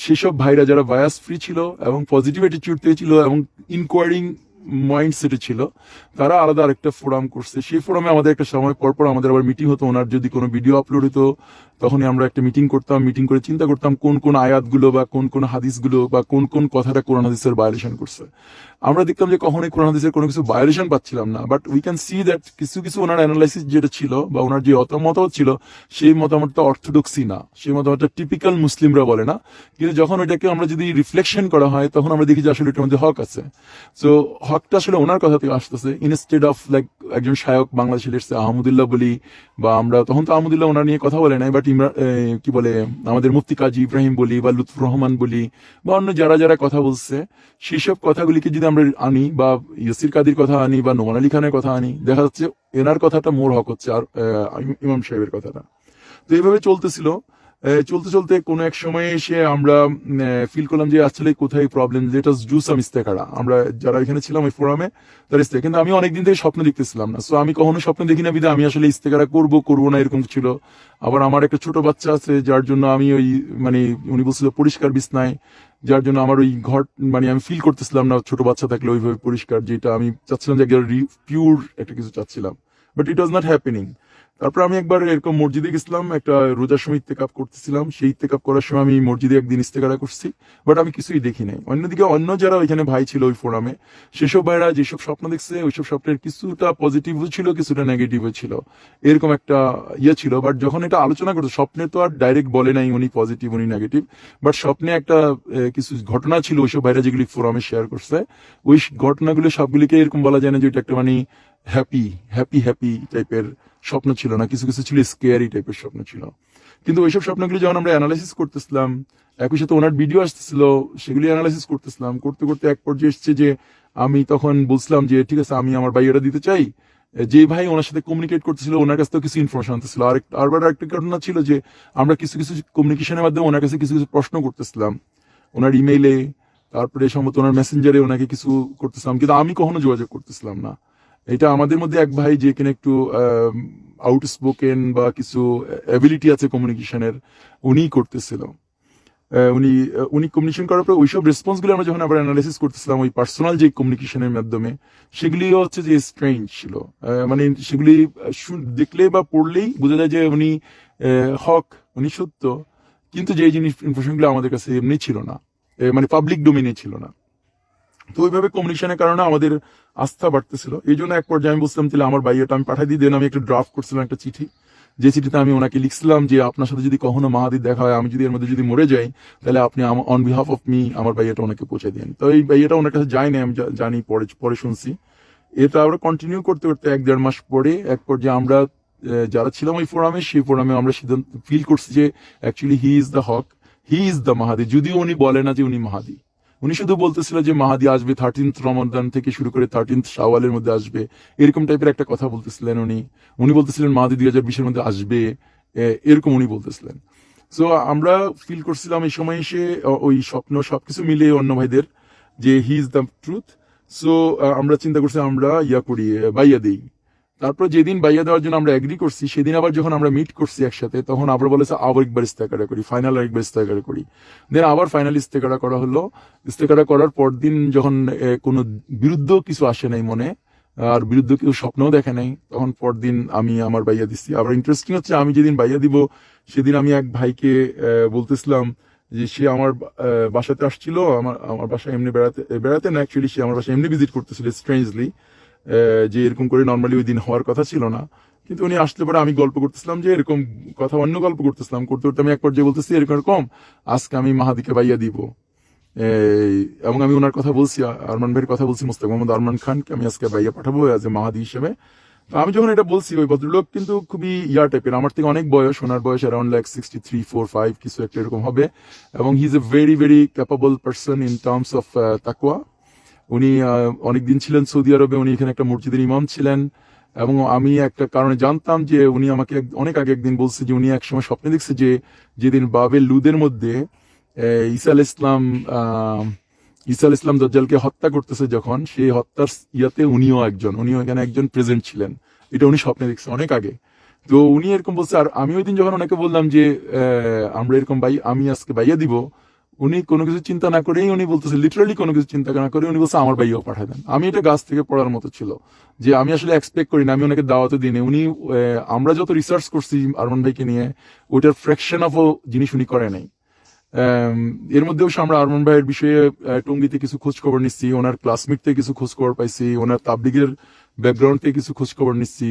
সেসব ভাইরা যারা বায়াস ফ্রি ছিল এবং পজিটিভ অ্যাটিটিউড ছিল এবং ইনকোয়ারিং মাইন্ডসেটে ছিল, তারা আলাদা আরেকটা ফোরাম করছে। সেই ফোরামে আমাদের একটা সময় পর পর আমাদের আবার মিটিং হতো। ওনার যদি কোনো ভিডিও আপলোড হতো তখনই আমরা একটা মিটিং করতাম, মিটিং করে চিন্তা করতাম কোন কোন আয়াতগুলো বা কোন কোন হাদিসগুলো বা কোন কোন কথাটা কোরআন হাদিসের ভায়োলেশন করছে। আমরা দেখতাম যে কখনোই কোরআন হাদিসের কোনো কিছু ভায়োলেশন পাচ্ছিলাম না, but we can see that কিছু কিছু ওনার অ্যানালাইসিস যেটা ছিল বা ওনার যে মতামত ছিল সেই মতামতটা অর্থোডক্সি না, সেই মতামতটা টিপিক্যাল মুসলিমরা বলে না। কিন্তু যখন ওইটাকে আমরা যদি রিফ্লেকশন করা হয় তখন আমরা দেখি যে আসলে এটার মধ্যে হক আছে। সো হকটা আসলে ওনার কথা থেকে আসতেছে, ইনস্টেড অফ লাইক একজন শায়ক বাংলাদেশে লেটসে আহমদুল্লাহ বলি, বা আমরা তখন তো আহমদুল্লাহ ওনার নিয়ে কথা বলে নাই, বাট কি বলে আমাদের মুফতি কাজী ইব্রাহিম বলি বা লুৎফুর রহমান বলি বা অন্য যারা যারা কথা বলছে, সেই সব কথাগুলিকে যদি আমরা আনি বা ইয়াসির কাদির কথা আনি বা নোমান আলী খানের কথা আনি, দেখা যাচ্ছে এনার কথাটা মোর হক হচ্ছে আর ইমাম সাহেবের কথাটা। তো এইভাবে চলতেছিল। চলতে চলতে কোনো এক সময়ে এসে আমরা ফিল করলাম যে আসলে কোথায় problem, let us do some ইস্তেকারা। আমরা যারা এখানে ছিলাম ওই ফোরামে তার ইস্তেকারা, কিন্তু আমি অনেকদিন থেকে স্বপ্ন দেখতেছিলাম না। সো আমি কখনো স্বপ্ন দেখি না বিধা আমি আসলে ইস্তেকারা করবো না এরকম ছিল। আবার আমার একটা ছোট বাচ্চা আছে যার জন্য আমি ওই মানে উনি বলছিল পরিষ্কার বিছনায়, যার জন্য আমার ওই ঘর মানে আমি ফিল করতেছিলাম না ছোট বাচ্চা থাকলে ওইভাবে পরিষ্কার, যেটা আমি চাচ্ছিলাম যে পিওর একটা কিছু চাচ্ছিলাম, but it was not happening. তারপর আমি একবার এরকম মসজিদে গেছিলাম, একটা রোজার সময় ইত্তেকাপ করতেছিলাম। সেই ইত্তেকাপ করার সময় আমি মসজিদে একদিন ইস্তেকারা করছি, বাট আমি কিছুই দেখি নাই। অন্যদিকে অন্য যারা ওইখানে ভাই ছিল ওই ফোরামে, সেসব ভাইরা যেসব স্বপ্ন দেখছে ওইসব স্বপ্নের কিছুটা পজিটিভও ছিল কিছুটা নেগেটিভও ছিল, এরকম একটা ইয়ে ছিল। বাট যখন এটা আলোচনা করতো, স্বপ্নে তো আর ডাইরেক্ট বলে নাই উনি পজিটিভ উনি নেগেটিভ, বাট স্বপ্নে একটা কিছু ঘটনা ছিল ওইসব ভাইরা যেগুলি ফোরামে শেয়ার করছে, ওই ঘটনাগুলো সবগুলিকে এরকম বলা যায় না যে ওইটা একটা মানে হ্যাপি হ্যাপি হ্যাপি টাইপের স্বপ্ন ছিল না, কিছু কিছু ছিল স্কেয়ারি টাইপের স্বপ্ন ছিল। কিন্তু ওইসব স্বপ্নগুলি যখন আমরা অ্যানালাইসিস করতেছিলাম, একই সাথে ওনার ভিডিও আসতেছিল, সেগুলি অ্যানালাইসিস করতেছিলাম, করতে করতে এক পর্যায়ে এসছে যে আমি তখন বলছিলাম যে ঠিক আছে আমি আমার বাইয়েরা দিতে চাই। যে ভাই ওনার সাথে কমিউনিকেট করতেছিল ওনার কাছে তো কিছু ইনফরমেশন আনতেছিল। আরেকটা ঘটনা ছিল যে আমরা কিছু কিছু কমিউনিকেশনের মাধ্যমে ওনার কাছে কিছু কিছু প্রশ্ন করতেছিলাম, ওনার ইমেইলে, তারপরে সম্ভবত ওনার মেসেঞ্জারে ওনাকে কিছু করতেছিলাম, কিন্তু আমি কখনো যোগাযোগ করতেছিলাম না। এটা আমাদের মধ্যে এক ভাই যে কিনা একটু আউটস্পোকেন বা কিছু অ্যাবিলিটি আছে কমিউনিকেশনের, উনিই করতেছিল। উনি উনি কমিউনিকেশন করার পর ওইসব রেসপন্সগুলো আমরা যখন আবার অ্যানালাইসিস করতেছিলাম ওই পার্সোনাল যে কমিউনিকেশনের মাধ্যমে, সেগুলিও হচ্ছে যে স্ট্রেঞ্জ ছিল। মানে সেগুলি দেখলে বা পড়লেই বোঝা যায় যে উনি হক, উনি সত্য, কিন্তু যে জিনিস ইনফরমেশনগুলো আমাদের কাছে এমনি ছিল না, মানে পাবলিক ডোমেইনে ছিল না। তো ওইভাবে কমিউনিকেশনের কারণে আমাদের আস্থা বাড়তেছিল। এই জন্য এক পর্যায়ে আমি বলছিলাম তাহলে আমার বাইয়াটা আমি পাঠাই দিই। দেন আমি একটা ড্রাফট করছিলাম একটা চিঠি, যে চিঠিতে আমি ওনাকে লিখছিলাম যে আপনার সাথে যদি কখনো মাহাদির দেখা হয়, আমি যদি এর মধ্যে যদি মরে যাই, তাহলে আপনি অন বিহাফ অফ মি আমার বাইয়াটা ওনাকে পৌঁছে দিন। তো এই বাইয়াটা ওনার কাছে যায়নি, আমি জানি, পরে পরে শুনছি। এটা আমরা কন্টিনিউ করতে করতে 1-1.5 মাস পরে এক পর্যায়ে আমরা যারা ছিলাম ওই ফোরামে, সেই ফোরামে আমরা সিদ্ধান্ত ফিল করছি যে অ্যাকচুয়ালি হি ইজ দ্য হক, হি ইজ দ্য মাহাদি। যদিও উনি বলে না যে উনি মাহাদি, উনি শুধু বলতেছিল যে মাহাদি আসবে 13th রমাদান থেকে শুরু করে 13th শাওয়ালের মধ্যে আসবে, এরকম টাইপের একটা কথা বলতেছিলেন উনি। উনি বলতেছিলেন মাহাদি 2020-এর মধ্যে আসবে, এরকম উনি বলতেছিলেন। সো আমরা ফিল করছিলাম এই সময় এসে ওই স্বপ্ন সবকিছু মিলে অন্য ভাইদের যে হি ইজ দ্য ট্রুথ। সো আমরা চিন্তা করছি আমরা করি, বাইয়া দিই। তারপর যেদিন বাইয়া দেওয়ার জন্য আমরা এগ্রি করছি, সেদিন আবার যখন আমরা মিট করছি একসাথে, তখন আবার বলেছে আবার একবার ইস্তেকারা করি, ফাইনাল আরেকবার ইস্তেকারা করি। দেন আবার ফাইনাল ইস্তেকারা করা হলো। ইস্তেকারা করার পর দিন যখন কোনো বিরুদ্ধ কিছু আসে নাই মনে, আর বিরুদ্ধ কেউ স্বপ্নও দেখে নাই, তখন পরদিন আমি আমার বাইয়া দিচ্ছি। আবার ইন্টারেস্টিং হচ্ছে আমি যেদিন বাইয়া দিব সেদিন আমি এক ভাইকে বলতেছিলাম যে সে আমার বাসাতে আসছিল, আমার বাসায় এমনি বেড়াতে না, অ্যাকচুয়ালি সে আমার বাসায় এমনি ভিজিট করতেছিল স্ট্রেঞ্জলি, যে এরকম করে নর্মালি ওই দিন হওয়ার কথা ছিল না। কিন্তু উনি আসতে পারে, আমি গল্প করতেছিলাম যে এরকম কথা, অন্য গল্প করতেছিলাম, করতে করতে আমি এক পর্যায়ে বলতেছি এরকম আজকে আমি মাহাদিকে বাইয়া দিব। এবং আমি ওনার কথা বলছি, আরমান ভাইয়ের কথা বলছি, মুস্তাক মোহাম্মদ আরমান খানকে আমি আজকে বাইয়া পাঠাবো অ্যাজ এ মাহাদি হিসেবে। তো আমি যখন এটা বলছি, ওই ভদ্রলোক কিন্তু খুবই টাইপের, আমার থেকে অনেক বয়স, ওনার বয়স অ্যারাউন্ড লাইক 63, 4, 5 কিছু একটা এরকম হবে। এবং he is a very very capable person in terms of তাকওয়া। উনি অনেকদিন ছিলেন সৌদি আরবে, উনি এখানে একটা মসজিদের ইমাম ছিলেন। এবং আমি একটা কারণে জানতাম যে উনি আমাকে অনেক আগে একদিন বলছে যে উনি একসময় স্বপ্নে দেখছে যে যেদিন বাবেল লুদের মধ্যে ঈসা আলাইহিস সালাম দাজ্জালকে হত্যা করতেছে, যখন সেই হত্যার ইয়াতে উনিও এখানে একজন প্রেজেন্ট ছিলেন। এটা উনি স্বপ্নে দেখছে অনেক আগে। তো উনি এরকম বলছে। আর আমি ওই দিন যখন ওনাকে বললাম যে আমরা এরকম আমি আজকে বাইয়া দিব, উনি কোনো কিছু চিন্তা না করেই উনি বলতেছে, লিটারালি কোনো কিছু চিন্তা না করে উনি বলছে আমার ভাইও পাঠায় দেন। আমি এটা গাছ থেকে পড়ার মতো ছিল, যে আমি আসলে এক্সপেক্ট করি না, আমি ওনাকে দাওয়াতও দিই না। উনি আমরা যত রিসার্চ করছি আরমান ভাইকে নিয়ে, ওইটার ফ্র্যাকশন অফ জিনিস উনি করে নাই। এর মধ্যে অবশ্য আমরা আরমান ভাইয়ের বিষয়ে টঙ্গিতে কিছু খোঁজ খবর নিচ্ছি, ওনার ক্লাসমেট থেকে কিছু খোঁজ খবর পাইছি, ওনার তাবলিগের ব্যাকগ্রাউন্ড থেকে কিছু খোঁজ খবর নিচ্ছি,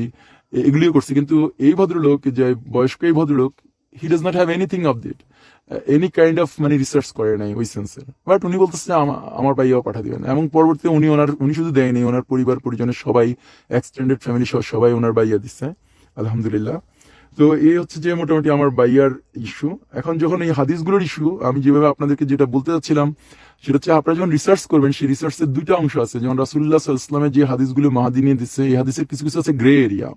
এগুলিও করছি। কিন্তু এই ভদ্রলোক, যে বয়স্ক এই ভদ্রলোক, he does not have anything of that, any kind of মানে রিসার্চ করে নাই ওই সেন্সের। বাট উনি বলতেছে আমার ভাইয়াও পাঠা দিবেন, এবং পরবর্তীতে উনি শুধু দেয়নি, ওনার পরিবার পরিজনের সবাই, এক্সটেন্ডেড ফ্যামিলি সহ সবাই ওনার বাইয়া দিচ্ছে, আলহামদুলিল্লাহ। তো এই হচ্ছে যে মোটামুটি আমার বাইয়ার ইস্যু। এখন যখন এই হাদিসগুলোর ইস্যু, আমি যেভাবে আপনাদেরকে যেটা বলতে চাচ্ছিলাম, সেটা হচ্ছে আপনারা যখন রিসার্চ করবেন, সেই রিসার্চের দুইটা অংশ আছে। যেমন রাসূলুল্লাহ সাল্লাল্লাহু আলাইহি ওয়াসাল্লামের যে হাদিসগুলো মাহাদি নিয়ে দিচ্ছে, এই হাদিসের কিছু কিছু আছে গ্রে এরিয়া,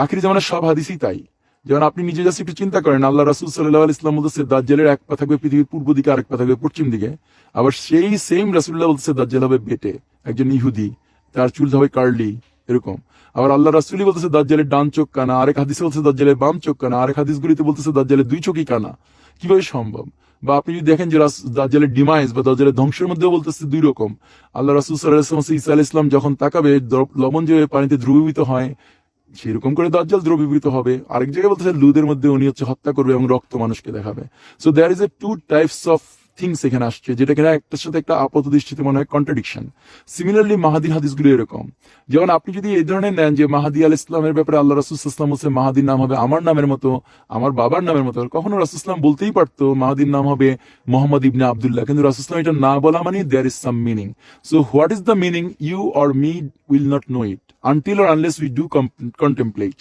আখিরি জামানার সব হাদিসই তাই। যেমন আপনি নিজে জাস্ট একটু চিন্তা করেন, আল্লাহ রাসূল সাল্লাল্লাহু আলাইহি ওয়াসাল্লাম বলতেছে দাজ্জালের এক পা থাকবে পৃথিবীর পূর্ব দিকে, আরেক পা থাকবে পশ্চিম দিকে। আবার সেই সেম রাসূলুল্লাহ বলতেছে দাজ্জাল হবে বেটে, একজন ইহুদি, তার চুল হবে কার্লি, এরকম। আবার আল্লাহ রাসূলই বলতেছে দাজ্জালের ডান চোখ কানা, আরেক হাদিসে বলতেছে দাজ্জালের বাম চোখ কানা, আরেক হাদিসগুলিতে বলতেছে দাজ্জালের দুই চোখই কানা। কিভাবে সম্ভব? বা আপনি যদি দেখেন যে দাজ্জালের ডিমাইজ বা দাজ্জালের ধ্বংসের মধ্যে বলতেছে দুই রকম। আল্লাহ রাসূল সাল্লাল্লাহু আলাইহি ওয়াসাল্লাম ঈসা আলাইহিস সালাম যখন তাকাবে, লবণ যে পানিতে দ্রবীভূত হয়, সেরকম করে দাজ্জাল দ্রবীভূত হবে। আরেক জায়গায় বলতেছে লুদের মধ্যে উনি হচ্ছে হত্যা করবে এবং রক্ত মানুষকে দেখাবে। So there is a two types of things এখানে আসছে, যেটা কিনা একটার সাথে একটা আপাত দৃষ্টিতে মনে হয় কন্ট্রাডিকশন। সিমিলারলি মাহাদির হাদিসগুলো এরকম। যেমন আপনি যদি এই ধরনের নেন যে মাহাদি আলাইহিস সালামের ব্যাপারে আল্লাহ রাসূল সাল্লাল্লাহু আলাইহি ওয়াসাল্লাম বলছে মাহাদির নাম হবে আমার নামের মতো, আমার বাবার নামের মতো। কখনো রাসূল সাল্লাল্লাহু আলাইহি ওয়াসাল্লাম বলতেই পারতো মাহাদির নাম হবে মোহাম্মদ ইবনে আব্দুল্লাহ, কিন্তু রাসূল সাল্লাল্লাহু আলাইহি ওয়াসাল্লাম এটা না বলা মানে there is some meaning. So what is the meaning, you or me will not know it until or unless we do contemplate.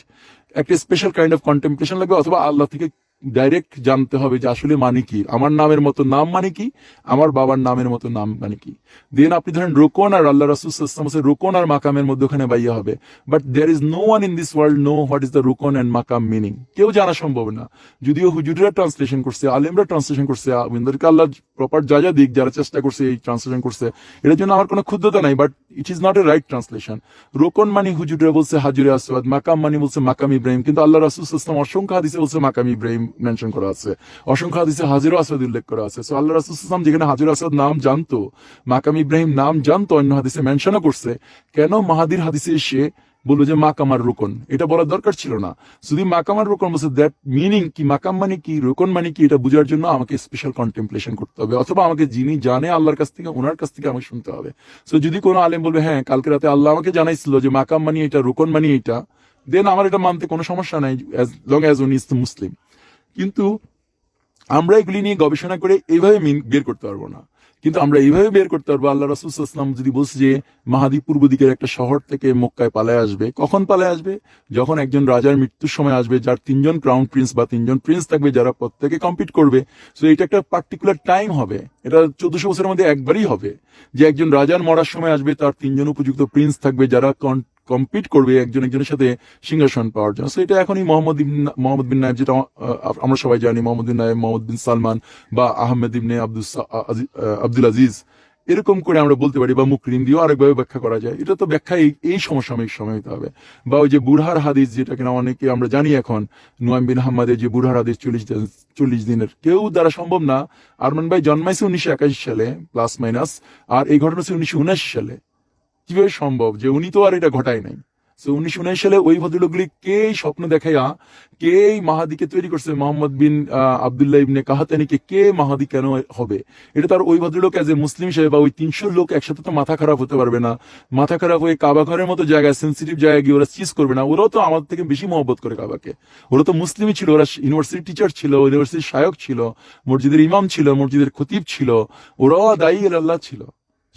একটা স্পেশাল কাইন্ড অফ কন্টেম্পলেশন লাগবে, অথবা আল্লাহ থেকে ডাইরেক্ট জানতে হবে যে আসলে মানে কি, আমার নামের মতো নাম মানে কি, আমার বাবার নামের মতো নাম মানে কি। দেন আপনি ধরেন রোকন আর আল্লাহ রাসূল সাল্লাল্লাহু আলাইহি ওয়াসাল্লাম, রোকন আর মাকামের মধ্যে ওখানে বাইয়া হবে। But there is no one in this world know what is the রোকন এন্ড মাকাম মিনিং। কেউ জানা সম্ভব না। যদিও হুজুররা ট্রান্সলেশন করছে, আলেমরা ট্রান্সলেশন করছে, আমাদেরকে আল্লাহ প্রপার যা দিক, যারা চেষ্টা করছে এই ট্রান্সলেশন করছে, এটার জন্য আমার কোনো ক্ষুদ্রতা নাই, but it is not a right translation. রোকন মানে হুজুররা বলছে হাজুরে আসওয়াদ, মাকাম মানে বলছে মাকাম ইব্রাহিম, কিন্তু আল্লাহ রাসূল সাল্লাল্লাহু আলাইহি ওয়াসাল্লাম অসংখ্য হাদিসে বলছে মাকাম ইব্রাহিম মেনশন করা আছে, অসংখ্য হাদিসে হাজের আসওয়াদ উল্লেখ করা আছে। সো আল্লাহ রাসূল সাল্লাল্লাহু আলাইহি ওয়াসাল্লাম যেখানে হাজের আসওয়াদ নাম জানতো, মাকাম ইব্রাহিম নাম জানতো, অন্য হাদিসে মেনশনও করছে, কেন মাহাদির হাদিসে এসে বলবো যে মাকাম আর রোকন? এটা বলার দরকার ছিল না। যদি মাকাম আর রোকন বলছে, দ্যাট মিনিং কি, মাকাম মানে কি, রোকন মানে কি, এটা বোঝার জন্য আমাকে স্পেশাল কন্টেম্পলেশন করতে হবে, অথবা আমাকে যিনি জানে আল্লাহর কাছ থেকে, ওনার কাছ থেকে আমাকে শুনতে হবে। সো যদি কোনো আলেম বলবে হ্যাঁ কালকে রাতে আল্লাহ আমাকে জানাইছিল যে মাকাম মানে এটা, রোকন মানে এটা, দেন আমার এটা মানতে কোনো সমস্যা নাই, অ্যাজ লং অ্যাজ উনি ইজ মুসলিম। কিন্তু আমরা এগুলি নিয়ে গবেষণা করে এইভাবে বের করতে পারবো না। কিন্তু আমরা এইভাবে বের করতে পারবো, আল্লাহ রাসূল সাল্লাল্লাহু আলাইহি ওয়াসাল্লাম যদি বলছে যে মাহাদি পূর্ব দিকের একটা শহর থেকে মক্কায় পালায় আসবে, কখন পালায় আসবে? যখন একজন রাজার মৃত্যুর সময় আসবে, যার 3জন ক্রাউন প্রিন্স বা 3জন প্রিন্স থাকবে, যারা প্রত্যেকে কম্পিট করবে। সো এটা একটা পার্টিকুলার টাইম হবে, এটা 1400 বছরের মধ্যে একবারই হবে, যে একজন রাজার মরার সময় আসবে, তার 3জন উপযুক্ত প্রিন্স থাকবে, যারা কম্পিট করবে একজন একজনের সাথে সিংহাসন পাওয়ার জন্য। সো এটা এখনই মোহাম্মদ বিন নায়েব, যেটা আমরা সবাই জানি, মোহাম্মদ বিন নায়েব, মোহাম্মদ বিন সালমান বা আহমেদ ইবনে আব্দুল আজিজ, এরকম করে আমরা বলতে পারি, বা মুকরিম দিয়েও আরেকভাবে ব্যাখ্যা করা যায়। এটা তো ব্যাখ্যা এই সমসাময়িক সময় হতে হবে। বা ওই যে বুড়হার হাদিস, যেটা কিনা অনেকে আমরা জানি এখন, নুয়াইম বিন হাম্মাদের যে বুড়হার হাদিস 40 দিনের, কেউ দ্বারা সম্ভব না। আরমান ভাই জন্মাইছে 1981 সালে প্লাস মাইনাস, আর এই ঘটনা হচ্ছে 1979 সালে। কিভাবে সম্ভব যে উনি তো আর এটা ঘটায় নাই? সো 1979 সালে ওই ভদ্রলোকগুলি কে স্বপ্ন দেখাইয়া, কে মাহাদিকে তৈরি করছে, মোহাম্মদ বিন আব্দুল্লাহ ইবনে কাহাতানিকে, কে মাহাদি কেন হবে? এটা তার ওই ভদ্রলোক এজ এ মুসলিম হিসেবে, বা ওই 300 লোক একসাথে তো মাথা খারাপ হতে পারবে না। মাথা খারাপ হয়ে কাবা ঘরের মতো জায়গায়, সেন্সিটিভ জায়গায় গিয়ে ওরা চিজ করবে না। ওরাও তো আমাদের থেকে বেশি মহব্বত করে কাবাকে, ওরা তো মুসলিমই ছিল, ওরা ইউনিভার্সিটি টিচার ছিল, ইউনিভার্সিটির শায়ক ছিল, মসজিদের ইমাম ছিল, মসজিদের খতিব ছিল, ওরাও দায়ী আল্লাহ ছিল।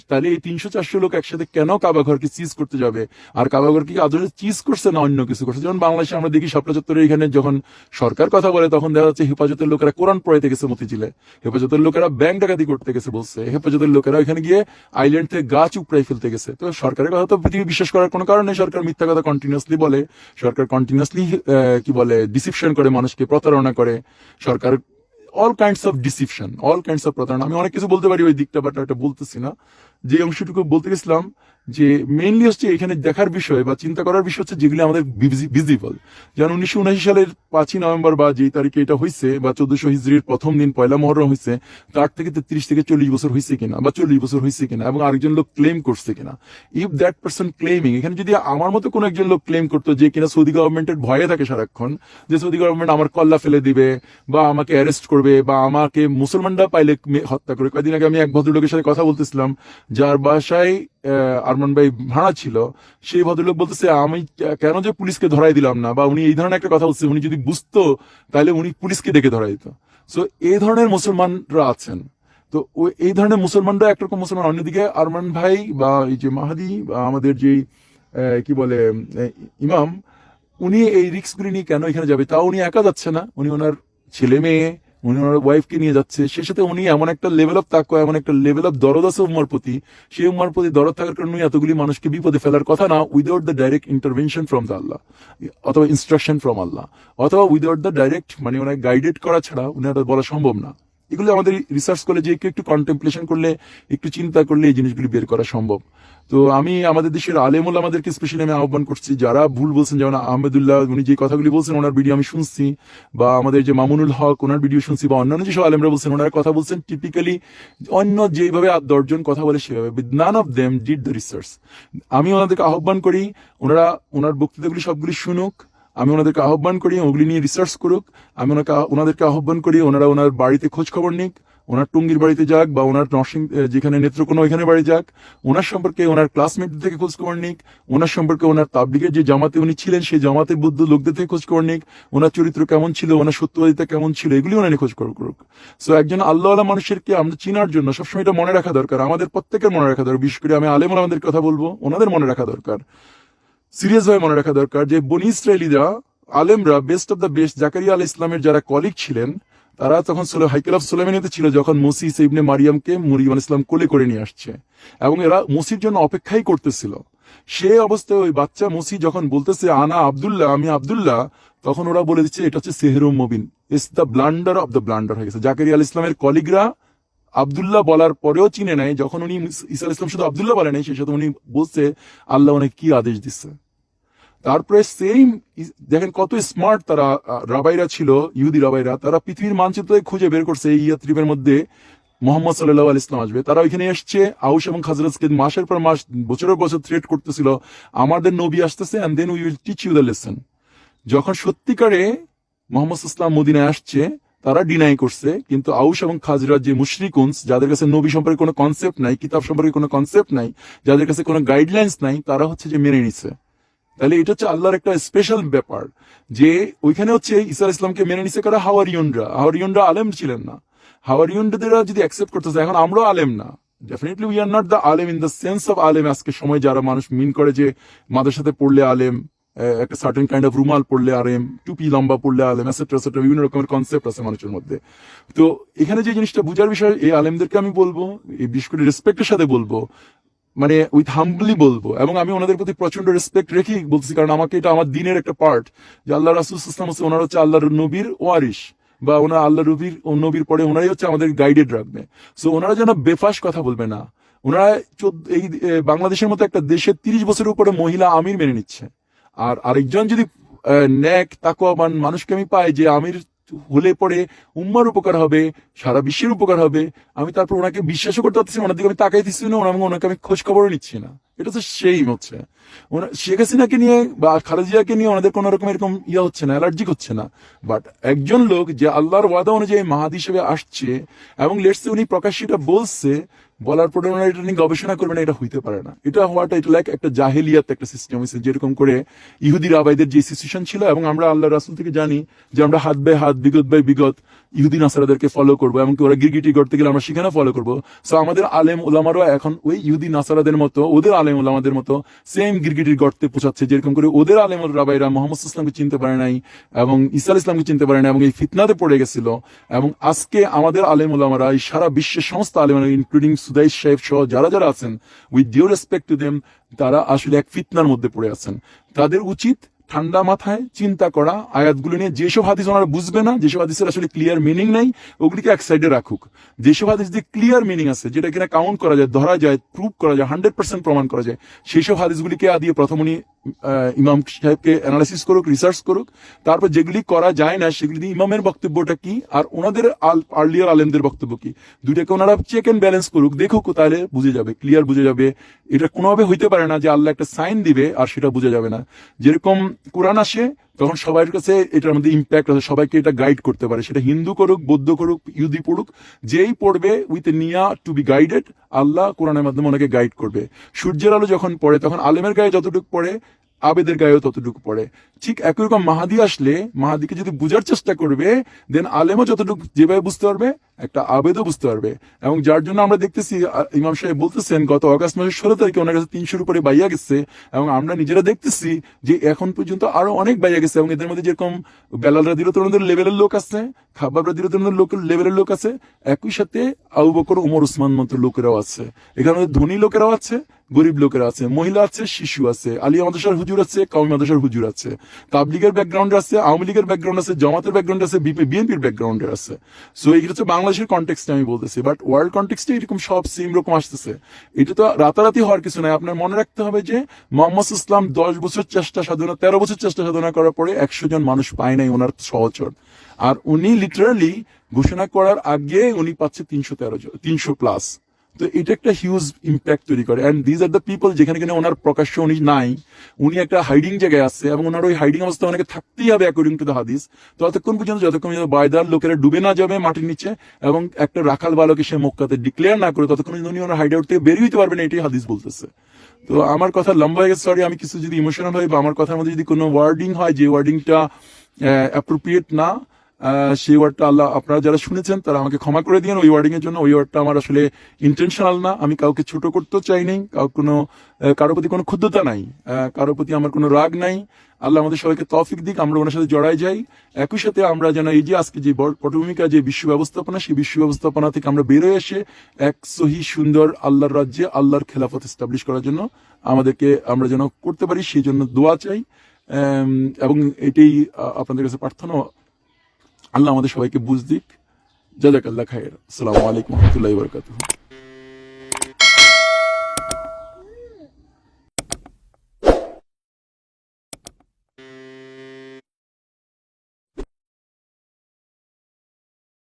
তাহলে এই 300-400 লোক একসাথে কেন কাবা ঘরকে চিজ করতে যাবে? আর কাবা ঘর কি আদৌ চিজ করছে না অন্য কিছু করছে? যেমন বাংলাদেশে আমরা দেখি শাপলা চত্বরের এখানে যখন সরকার কথা বলে, তখন দেখা যাচ্ছে হেফাজতের লোকেরা কোরআন পড়াইতে গেছে মতিঝিলে, হেফাজতের লোকেরা ব্যাংক ডাকাতি করতে গেছে বলছে, হেফাজতের লোকেরা ওইখানে গিয়ে আইল্যান্ড থেকে গাছ উপড়াই ফেলতে গেছে। তো সরকারের কথা তো পৃথিবী বিশ্বাস করার কোনো কারণ নেই। সরকার মিথ্যা কথা কন্টিনিউসলি বলে, সরকার কন্টিনিউসলি কি বলে, ডিসিপশন করে, মানুষকে প্রতারণা করে। সরকার all kinds of deception, all kinds of প্রতারণা। আমি অনেক কিছু বলতে পারি ওই দিকটা, বাট এটা বলতেছি না। যে অংশটুকু বলতে গেছিলাম যে মেইনলি হচ্ছে এখানে দেখার বিষয় বা চিন্তা করার বিষয় হচ্ছে যেগুলি আমাদের ভিজিবল। যেমন 1979 সালের 5ই নভেম্বর বা যে তারিখে এটা হয়েছে বা 1400 হিজরির প্রথম দিন পয়লা মহরম হয়েছে, তার থেকে 30 থেকে 40 বছর হয়েছে কিনা বা 40 বছর হয়েছে কিনা, এবং আরেকজন লোক ক্লেম করছে কিনা। ইফ দ্যাট পার্সন ক্লেমিং, এখানে যদি আমার মতো কোনো একজন লোক ক্লেম করতো যে কিনা সৌদি গভর্নমেন্টের ভয়ে থাকে সারাক্ষণ, যে সৌদি গভর্নমেন্ট আমার কল্লা ফেলে দিবে বা আমাকে অ্যারেস্ট করবে বা আমাকে মুসলমানরা পাইলে হত্যা করে। কয়েকদিন আগে আমি এক ভদ্রলোকের সাথে কথা বলতেছিলাম যার বাসায় আরমান ভাই ভাড়া ছিল। সেই ভদ্রলোক বলতেছে আমি কেন যে পুলিশকে ধরাই দিলাম না, বা উনি এই ধরনের একটা কথা বলছে, উনি যদি বুঝতো তাহলে উনি পুলিশকে ডেকে ধরাই দিত। সো এই ধরনের মুসলমানরা আছেন। তো এই ধরনের মুসলমানরা একরকম মুসলমান। অন্যদিকে আরমান ভাই বা এই যে মাহাদি বা আমাদের যে কি বলে ইমাম, উনি এই রিস্কগুলি নিয়ে কেন এখানে যাবে? তাও উনি একা যাচ্ছে না, উনি ওনার ছেলে মেয়ে, উনি ওনার ওয়াইফকে নিয়ে যাচ্ছে। সে সাথে উনি এমন একটা লেভেল অফ তাকওয়া, এমন একটা লেভেল অফ দরদ আছে উম্মার প্রতি, সেই উম্মার প্রতি দরদ থাকার কারণে এতগুলি মানুষকে বিপদে ফেলার কথা না, without the direct intervention from the Allah, অথবা ইনস্ট্রাকশন ফ্রম আল্লাহ, অথবা উইদাউট দ্য ডাইরেক্ট মানে ওনাকে গাইডেড করা ছাড়া উনারা বলা সম্ভব না। এগুলো আমাদের রিসার্চ করলে, যে একটু কন্টেম্পলেশন করলে, একটু চিন্তা করলে এই জিনিসগুলি বের করা সম্ভব। তো আমি আমাদের দেশের আলেমুল আমাদেরকে স্পেশালি আমি আহ্বান করছি, যারা ভুল বলছেন, যেমন আহমেদুল্লাহ উনি যে কথাগুলি বলছেন ওনার ভিডিও আমি শুনছি, বা আমাদের যে মামুনুল হক ওনার ভিডিও শুনছি, বা অন্যান্য যেসব আলেমরা বলছেন ওনারা কথা বলছেন টিপিক্যালি অন্য যেভাবে 10 জন কথা বলে সেভাবে, with none of them did the research. আমি ওনাদেরকে আহ্বান করি ওনারা ওনার বক্তৃতাগুলি সবগুলি শুনুক, আমি ওনাদেরকে আহ্বান করি ওগুলি নিয়ে রিসার্চ করুক। আমি ওনাদেরকে আহ্বান করি ওনারা ওনার বাড়িতে খোঁজ খবর নিক, ওনার টুঙ্গির বাড়িতে যাক বা ওনার নরসিং যেখানে নেত্রকোনা ওইখানে বাড়ি যাক, ওনার সম্পর্কে ওনার ক্লাসমেটদের থেকে খোঁজ খবর নিক, ওনার সম্পর্কে ওনার তাবলিগের যে জামাতে উনি ছিলেন সেই জামাতে বুদ্ধ লোকদের থেকে খোঁজ খবর নিক, ওনার চরিত্র কেমন ছিল, ওনার সত্যবাদিতা কেমন ছিল, এগুলি ওনার খোঁজ খবর করুক। সো একজন আল্লাহওয়ালা মানুষেরকে আমরা চিনার জন্য সবসময় এটা মনে রাখা দরকার, আমাদের প্রত্যেকের মনে রাখা দরকার। বিশেষ করে আমি আলেমুল আমাদের কথা বলবো, ওনাদের মনে রাখা দরকার, সিরিয়াস ভাবে মনে রাখা দরকার যে বনি ইসরায়েলিরা আলেমরা best of the best, Zakaria আলাইহিস ইসলামের যারা কলিগ ছিলেন তারা তখন হাইকেল অফ সুলাইমানিতে ছিল, যখন মসি ইবনে মারিয়ামকে মরিয়ম আলাইহিস সালাম কোলে করে নিয়ে আসছে, এবং এরা মসির জন্য অপেক্ষাই করতেছিল। সে অবস্থায় ওই বাচ্চা মসি যখন বলতেছে আনা আব্দুল্লাহ, আমি আব্দুল্লাহ, তখন ওরা বলে দিচ্ছে এটা হচ্ছে সেহরুম Mubin, it's the blunder of the blunder হয়ে গেছে। জাকারিয়া আলাইহিস ইসলামের কলিগরা আব্দুল্লাহ বলার পরেও চিনে নাই, যখন উনি ঈসা আলাইহিস সালাম শুধু আব্দুল্লাহ বলে নাই, সেই সাথে উনি বলছে আল্লাহ অনেক কি আদেশ দিচ্ছে। তারপরে সেম দেখেন কত স্মার্ট তারা রাবাইরা ছিল, ইহুদি রাবাইরা, তারা পৃথিবীর মানচিত্রে খুঁজে বের করছে এই ইয়াত্রিবের মধ্যে মোহাম্মদ সাল্লাল্লাহু আলাইহি ওয়াসাল্লাম আসবে। তারা ওইখানে এসছে, আউস এবং খাজরাজকে মাসের পর মাস বছরের বছর থ্রেট করতেছিল আমাদের নবী আসতেছে and then we will teach you the lesson. যখন সত্যিকারে মোহাম্মদ ইসলাম মদিনায় আসছে তারা ডিনাই করছে, কিন্তু আউস এবং খাজরাজ যে মুশরিকুনস, যাদের কাছে নবী সম্পর্কে কোনো কনসেপ্ট নাই, কিতাব সম্পর্কে কোনো কনসেপ্ট নাই, যাদের কাছে কোনো গাইডলাইন্স নাই, তারা হচ্ছে যে মেনে নিছে। তাহলে এটা হচ্ছে আল্লাহর একটা স্পেশাল ব্যাপার যে ওইখানে হচ্ছে ঈসা আলাইহিস সালামকে মেনে নিছে কারা? হাওয়ারিয়নরা আলেম ছিলেন না। হাওয়ারিয়নরা যদি অ্যাকসেপ্ট করতেছে, এখন আমরাও আলেম না, definitely we are not the আলেম ইন দ্য সেন্স অফ আলেম আজকে সময় যারা মানুষ মিন করে যে মাদ্রাসাতে পড়লে আলেম, একটা সার্টেন কাইন্ড অফ রুমাল পড়লে আলেম, টুপি লম্বা পড়লে আলেম, এটসেট্রা এটসেট্রা, বিভিন্ন রকমের কনসেপ্ট আছে মানুষের মধ্যে। তো এখানে যে জিনিসটা বুঝার বিষয়, এই আলেমদেরকে আমি বলবো, এই বিশেষ করে রেসপেক্টের সাথে বলবো, মানে উইথ হাম্বলি বলবো, এবং আমি ওনাদের প্রতি প্রচন্ড রেসপেক্ট রেখেই বলতেছি, কারণ আমাকে এটা আমার দিনের একটা পার্ট যে আল্লাহ রাসূল সাল্লাল্লাহু আলাইহি ওয়াসাল্লাম ওনারা হচ্ছে আল্লাহর নবীর ওয়ারিস, বা ওনারা আল্লাহ নবীর পরে ওনারাই হচ্ছে আমাদের গাইডেড রাখবে। সো ওনারা যেন বেফাস কথা বলবে না। ওনারা এই বাংলাদেশের মতো একটা দেশের 30 বছরের উপরে মহিলা আমির মেনে নিচ্ছে, আর আরেকজন যদি ন্যাক তাকওয়াবান মানুষকে আমি পাই যে আমির হলে পরে উম্মার উপকার হবে, সারা বিশ্বের উপকার হবে, আমি তারপর ওনাকে বিশ্বাসও করতে পারতেছি না, ওনার দিকে আমি তাকাই দিচ্ছি না, ওনাকে আমি খোঁজ খবরও নিচ্ছি না। এটা তো সেই হচ্ছে শেখ হাসিনাকে নিয়ে বা খালেদা নিয়ে ওনাদের কোন রকম এরকম হচ্ছে না, অ্যালার্জিক হচ্ছে না। বাট একজন লোক যে আল্লাহর ওয়াদা অনুযায়ী মাহাদি হিসেবে আসছে, এবং লেটসে উনি প্রকাশ্যে এটা বলছে, বলার পরে ওনারা এটা নিয়ে গবেষণা করবে না, এটা হইতে পারে না। এটা হওয়াটা এটা লাইক একটা জাহেলিয়াত একটা সিস্টেম হয়েছে, যেরকম করে ইহুদি রাবাইদের যে সিচুয়েশন ছিল, এবং আমরা আল্লাহ রাসূল থেকে জানি যে আমরা হাত বাই হাত, বিগত বাই বিগত ইহুদি নাসারাদেরকে ফলো করবো, এমনকি ওরা গিরগিটি করতে গেলে আমরা সেখানে ফলো করবো। সো আমাদের আলেম ওলামারও এখন ওই ইহুদি নাসারাদের মতো, ওদের আলেম ওলামাদের মতো সেম গিরগিটির গর্তে পৌঁছাচ্ছে, যেরকম করে ওদের আলেম রাবাইরা মোহাম্মদ ইসলামকে চিনতে পারে নাই এবং ঈসা আলাইহিস সালামকে চিনতে পারে না, এবং এই ফিতনাতে পড়ে গেছিল। এবং আজকে আমাদের আলেম ওলামারা এই সারা বিশ্বের সমস্ত আলেম, ইনক্লুডিং সুদাইস সাহেব সহ যারা যারা আছেন, with due respect to them, তারা আসলে এক ফিতনার মধ্যে পড়ে আছেন। তাদের উচিত ঠান্ডা মাথায় চিন্তা করা, আয়াতগুলো নিয়ে যেসব হাদিস ওনারা বুঝবে না, যেসব হাদিসের আসলে ক্লিয়ার মিনিং নাই, ওগুলিকে এক সাইডে রাখুক। যেসব হাদিস দিয়ে ক্লিয়ার মিনিং আছে, যেটা কিনা কাউন্ট করা যায়, ধরা যায়, প্রুভ করা যায়, 100% প্রমাণ করা যায়, সেই সব হাদিসগুলিকে দিয়ে প্রথম উনি ইমাম সাহেবকে অ্যানালাইসিস করুক, রিসার্চ করুক। তারপর যেগুলি করা যায় না সেগুলি দিয়ে ইমামের বক্তব্যটা কি আর ওনাদের আর্লিয়ার আলেমদের বক্তব্য কি, দুইটাকে ওনারা চেক এন্ড ব্যালেন্স করুক, দেখুক, তাহলে বুঝে যাবে, ক্লিয়ার বুঝে যাবে। এটা কোনোভাবে হইতে পারে না যে আল্লাহ একটা সাইন দিবে আর সেটা বুঝে যাবে না। যেরকম কোরআন আসে তখন সবার কাছে এটার মধ্যে ইম্প্যাক্ট আছে, সবাইকে এটা গাইড করতে পারে, সেটা হিন্দু করুক, বৌদ্ধ করুক, ইহুদি পড়ুক, যেই পড়বে উইথ নিয়া টু বি গাইডেড, আল্লাহ কোরআনের মাধ্যমে ওনাকে গাইড করবে। সূর্যের আলো যখন পড়ে তখন আলেমের গায়ে যতটুকু পড়ে আবেদের গায়েও ততটুকু পড়ে। ঠিক একই রকম মাহাদি আসলে মাহাদিকে যদি বুঝার চেষ্টা করবে, দেন আলেমও যতটুকু যেভাবে বুঝতে পারবে একটা আবেদও বুঝতে পারবে। এবং যার জন্য আমরা দেখতেছি ইমাম সাহেব বলতেছেন গত অগাস্ট মাসের 16 তারিখে ওনার কাছে 300-র উপরে বাইয়া গেছে, এবং আমরা নিজেরা দেখতেছি যে এখন পর্যন্ত আরো অনেক বাইয়া গেছে। এবং এদের মধ্যে যেরকম বেলাল রাদিয়াল্লাহু লেভেলের লোক আছে, খাব্বাব রাদিয়াল্লাহু লেভেলের লোক আছে, একই সাথে আবু বকর, ওমর, উসমান মতো লোকেরাও আছে। এখানে ধনী লোকেরাও আছে, গরিব লোকেরা আছে, মহিলা আছে, শিশু আছে, আলিয়া মাদ্রাসার হুজুর আছে, কওমি মাদ্রাসার হুজুর আছে, তাবলিগের ব্যাকগ্রাউন্ড আছে, আওয়ামী লীগের ব্যাকগ্রাউন্ড আছে, জামাতের ব্যাকগ্রাউন্ড আছে, বিএনপির ব্যাকগ্রাউন্ডের আছে। সো এই হচ্ছে বাংলাদেশের কনটেক্সটে আমি বলতেছি, বাট ওয়ার্ল্ড কনটেক্সটে এরকম সব সেম রকম আসতেছে। এটা তো রাতারাতি হওয়ার কিছু নাই। আপনার মনে রাখতে হবে যে মোহাম্মদ ইসলাম 10 বছর চেষ্টা সাধনা, 13 বছর চেষ্টা সাধনা করার পরে 100 জন মানুষ পায় নাই ওনার সহচর, আর উনি লিটারালি ঘোষণা করার আগে উনি পাচ্ছে 313 জন, 300+। তো এটা একটা হিউজ ইম্প্যাক্ট তৈরি করে। And these are the people যেখানে কিনা ওনার প্রকাশ্য উনি নাই, উনি একটা হাইডিং জায়গায় আছে, এবং ওনার ওই হাইডিং অবস্থা অনেকে থাকতেই হবে অ্যাকর্ডিং টু দ্য হাদিস, ততক্ষণ পর্যন্ত যতক্ষণ বায়দার লোকেরা ডুবে না যাবে মাটির নিচে এবং একটা রাখাল বালকে সে মক্কাতে ডিক্লেয়ার না করে, ততক্ষণ উনি ওনার হাইড আউট থেকে বেরিয়ে হইতে পারবেন, এটাই হাদিস বলতেছে। তো আমার কথা লম্বা হয়ে গেছে, সরি, আমি কিছু যদি ইমোশনাল হয় বা আমার কথার মধ্যে যদি কোনো ওয়ার্ডিং হয় যে ওয়ার্ডিংটা অ্যাপ্রোপ্রিয়েট না, সেই ওয়ার্ডটা আল্লাহ আপনারা যারা শুনেছেন তারা আমাকে ক্ষমা করে দিন ওই ওয়ার্ডিং এর জন্য। ওই ওয়ার্ডটা আমার আসলে ইন্টেনশনাল না, আমি কাউকে ছোট করতেও চাই নাই, কারো প্রতি কোনো ক্ষুদ্রতা নাই, কারো প্রতি আমার কোনো রাগ নাই। আল্লাহ আমাদের সবাইকে তৌফিক দিক, আমরা ওনার সাথে জড়াই যাই। একই সাথে আমরা যেন এই যে আজকে যে পটভূমিকা, যে বিশ্ব ব্যবস্থাপনা, সেই বিশ্ব ব্যবস্থাপনা থেকে আমরা বেরোয় এসে এক সহি সুন্দর আল্লাহর রাজ্যে আল্লাহর খেলাফত এস্টাবলিশ করার জন্য আমরা যেন করতে পারি, সেই জন্য দোয়া চাই। এবং এটাই আপনাদের কাছে প্রার্থনা, আল্লাহ আমাদের সবাইকে বুঝ দিক। জাযাকাল্লাহ খায়ের। আসসালামু আলাইকুম ওয়া রাহমাতুল্লাহি ওয়া বারাকাতুহু।